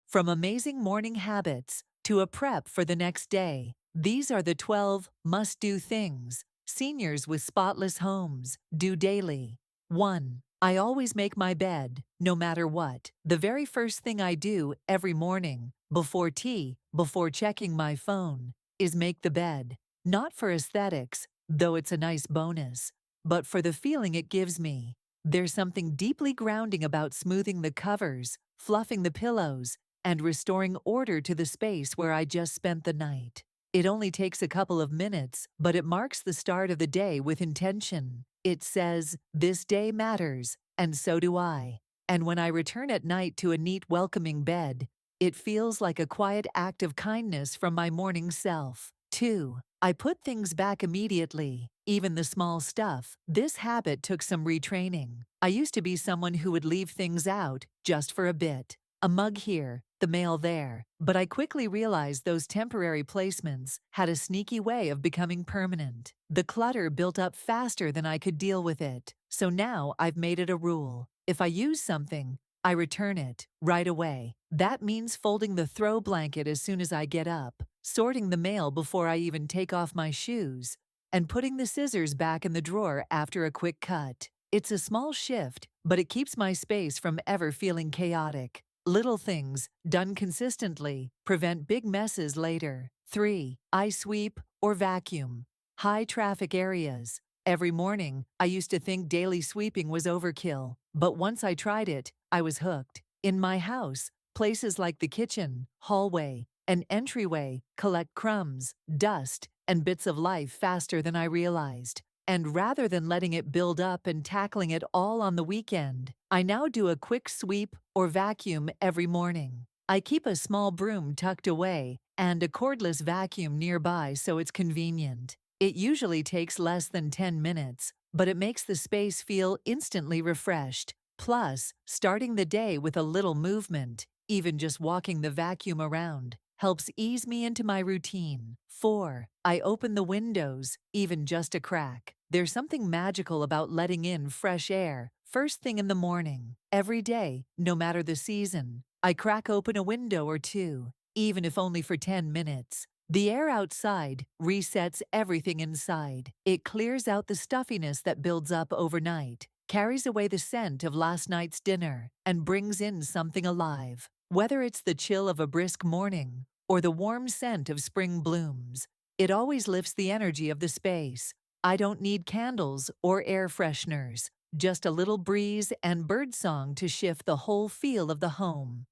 From amazing morning habits to a prep for the next day, these are the 12 must-do things seniors with spotless homes do daily. 1. I always make my bed, no matter what. The very first thing I do every morning, before tea, before checking my phone, is make the bed. Not for aesthetics, though it's a nice bonus, but for the feeling it gives me. There's something deeply grounding about smoothing the covers, fluffing the pillows, and restoring order to the space where I just spent the night. It only takes a couple of minutes, but it marks the start of the day with intention. It says, "This day matters, and so do I." And when I return at night to a neat, welcoming bed, it feels like a quiet act of kindness from my morning self. 2. I put things back immediately, even the small stuff. This habit took some retraining. I used to be someone who would leave things out just for a bit. A mug here, the mail there. But I quickly realized those temporary placements had a sneaky way of becoming permanent. The clutter built up faster than I could deal with it. So now I've made it a rule. If I use something, I return it right away. That means folding the throw blanket as soon as I get up, sorting the mail before I even take off my shoes, and putting the scissors back in the drawer after a quick cut. It's a small shift, but it keeps my space from ever feeling chaotic. Little things, done consistently, prevent big messes later. 3. I sweep or vacuum high traffic areas. Every morning, I used to think daily sweeping was overkill, but once I tried it, I was hooked. In my house, places like the kitchen, hallway, and entryway collect crumbs, dust, and bits of life faster than I realized. And rather than letting it build up and tackling it all on the weekend, I now do a quick sweep or vacuum every morning. I keep a small broom tucked away and a cordless vacuum nearby so it's convenient. It usually takes less than 10 minutes, but it makes the space feel instantly refreshed. Plus, starting the day with a little movement, even just walking the vacuum around, helps ease me into my routine. 4. I open the windows, even just a crack. There's something magical about letting in fresh air first thing in the morning. Every day, no matter the season, I crack open a window or two, even if only for 10 minutes. The air outside resets everything inside. It clears out the stuffiness that builds up overnight, carries away the scent of last night's dinner, and brings in something alive. Whether it's the chill of a brisk morning or the warm scent of spring blooms, it always lifts the energy of the space. I don't need candles or air fresheners, just a little breeze and birdsong to shift the whole feel of the home.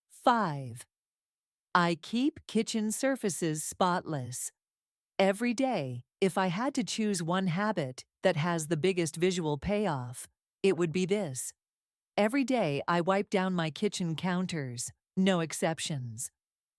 5. I keep kitchen surfaces spotless. Every day, if I had to choose one habit that has the biggest visual payoff, it would be this. Every day I wipe down my kitchen counters, no exceptions.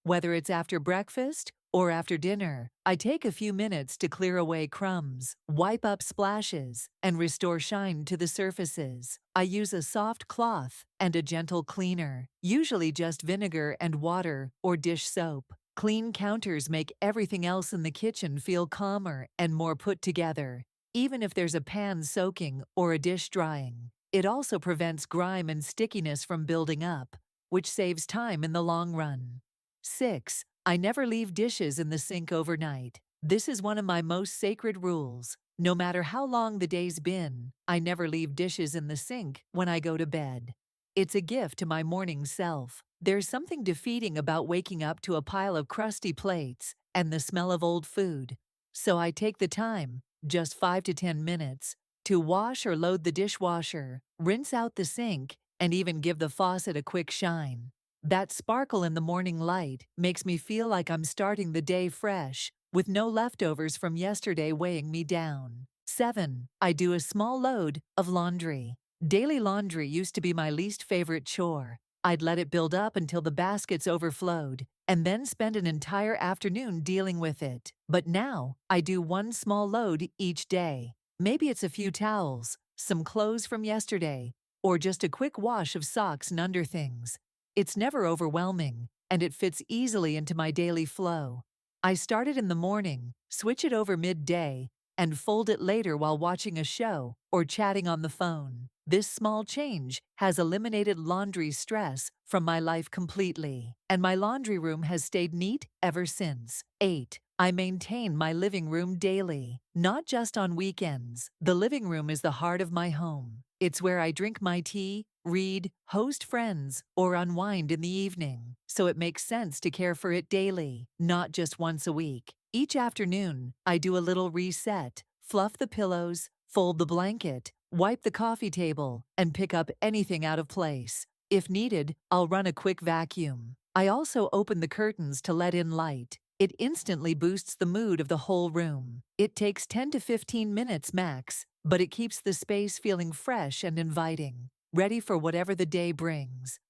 Whether it's after breakfast or after dinner, I take a few minutes to clear away crumbs, wipe up splashes, and restore shine to the surfaces. I use a soft cloth and a gentle cleaner, usually just vinegar and water or dish soap. Clean counters make everything else in the kitchen feel calmer and more put together, even if there's a pan soaking or a dish drying. It also prevents grime and stickiness from building up, which saves time in the long run. 6. I never leave dishes in the sink overnight. This is one of my most sacred rules. No matter how long the day's been, I never leave dishes in the sink when I go to bed. It's a gift to my morning self. There's something defeating about waking up to a pile of crusty plates and the smell of old food. So I take the time, just 5 to 10 minutes, to wash or load the dishwasher, rinse out the sink, and even give the faucet a quick shine. That sparkle in the morning light makes me feel like I'm starting the day fresh, with no leftovers from yesterday weighing me down. 7. I do a small load of laundry. Daily laundry used to be my least favorite chore. I'd let it build up until the baskets overflowed, and then spend an entire afternoon dealing with it. But now, I do one small load each day. Maybe it's a few towels, some clothes from yesterday, or just a quick wash of socks and underthings. It's never overwhelming, and it fits easily into my daily flow. I start it in the morning, switch it over midday, and fold it later while watching a show or chatting on the phone. This small change has eliminated laundry stress from my life completely, and my laundry room has stayed neat ever since. 8. I maintain my living room daily, not just on weekends. The living room is the heart of my home. It's where I drink my tea, read, host friends, or unwind in the evening, so it makes sense to care for it daily, not just once a week. Each afternoon, I do a little reset, fluff the pillows, fold the blanket, wipe the coffee table, and pick up anything out of place. If needed, I'll run a quick vacuum. I also open the curtains to let in light. It instantly boosts the mood of the whole room. It takes 10 to 15 minutes max, but it keeps the space feeling fresh and inviting, ready for whatever the day brings.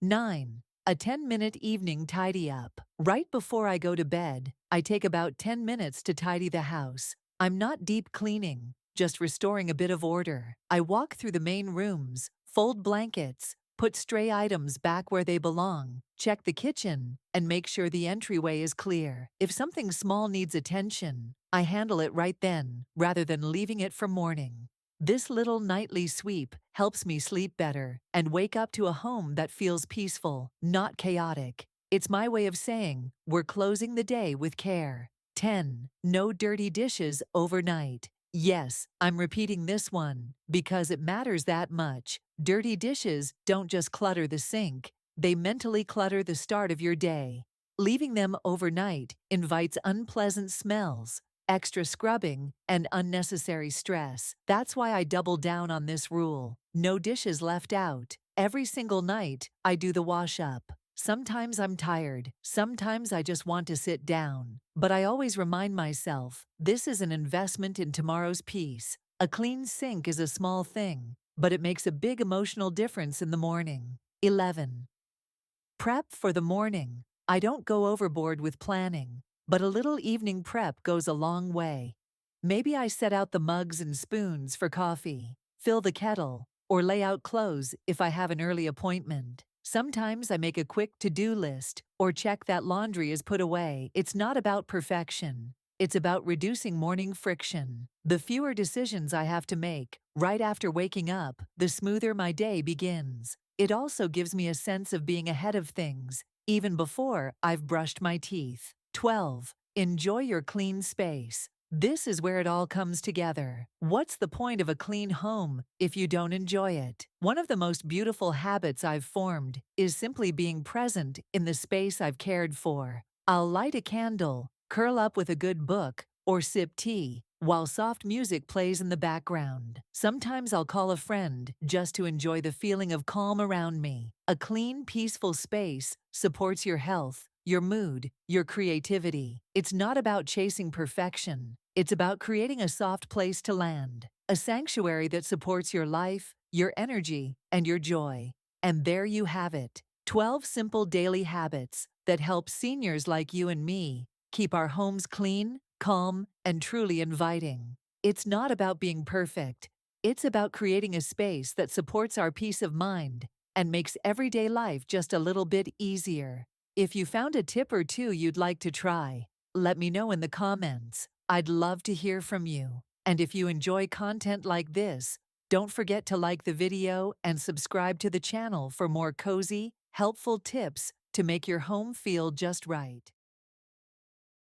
9. A 10-minute evening tidy up. Right before I go to bed, I take about 10 minutes to tidy the house. I'm not deep cleaning, just restoring a bit of order. I walk through the main rooms, fold blankets, put stray items back where they belong, check the kitchen, and make sure the entryway is clear. If something small needs attention, I handle it right then, rather than leaving it for morning. This little nightly sweep helps me sleep better and wake up to a home that feels peaceful, not chaotic. It's my way of saying, we're closing the day with care. 10. No dirty dishes overnight. Yes, I'm repeating this one because it matters that much. Dirty dishes don't just clutter the sink, they mentally clutter the start of your day. Leaving them overnight invites unpleasant smells, extra scrubbing, and unnecessary stress. That's why I double down on this rule. No dishes left out. Every single night, I do the wash up. Sometimes I'm tired, sometimes I just want to sit down. But I always remind myself, this is an investment in tomorrow's peace. A clean sink is a small thing, but it makes a big emotional difference in the morning. 11. Prep for the morning. I don't go overboard with planning, but a little evening prep goes a long way. Maybe I set out the mugs and spoons for coffee, fill the kettle, or lay out clothes if I have an early appointment. Sometimes I make a quick to-do list or check that laundry is put away. It's not about perfection. It's about reducing morning friction. The fewer decisions I have to make right after waking up, the smoother my day begins. It also gives me a sense of being ahead of things, even before I've brushed my teeth. 12. Enjoy your clean space. This is where it all comes together. What's the point of a clean home if you don't enjoy it? One of the most beautiful habits I've formed is simply being present in the space I've cared for. I'll light a candle, curl up with a good book, or sip tea, while soft music plays in the background. Sometimes I'll call a friend just to enjoy the feeling of calm around me. A clean, peaceful space supports your health, your mood, your creativity. It's not about chasing perfection. It's about creating a soft place to land, a sanctuary that supports your life, your energy, and your joy. And there you have it. 12 simple daily habits that help seniors like you and me keep our homes clean, calm, and truly inviting. It's not about being perfect. It's about creating a space that supports our peace of mind and makes everyday life just a little bit easier. If you found a tip or two you'd like to try, let me know in the comments. I'd love to hear from you. And if you enjoy content like this, don't forget to like the video and subscribe to the channel for more cozy, helpful tips to make your home feel just right.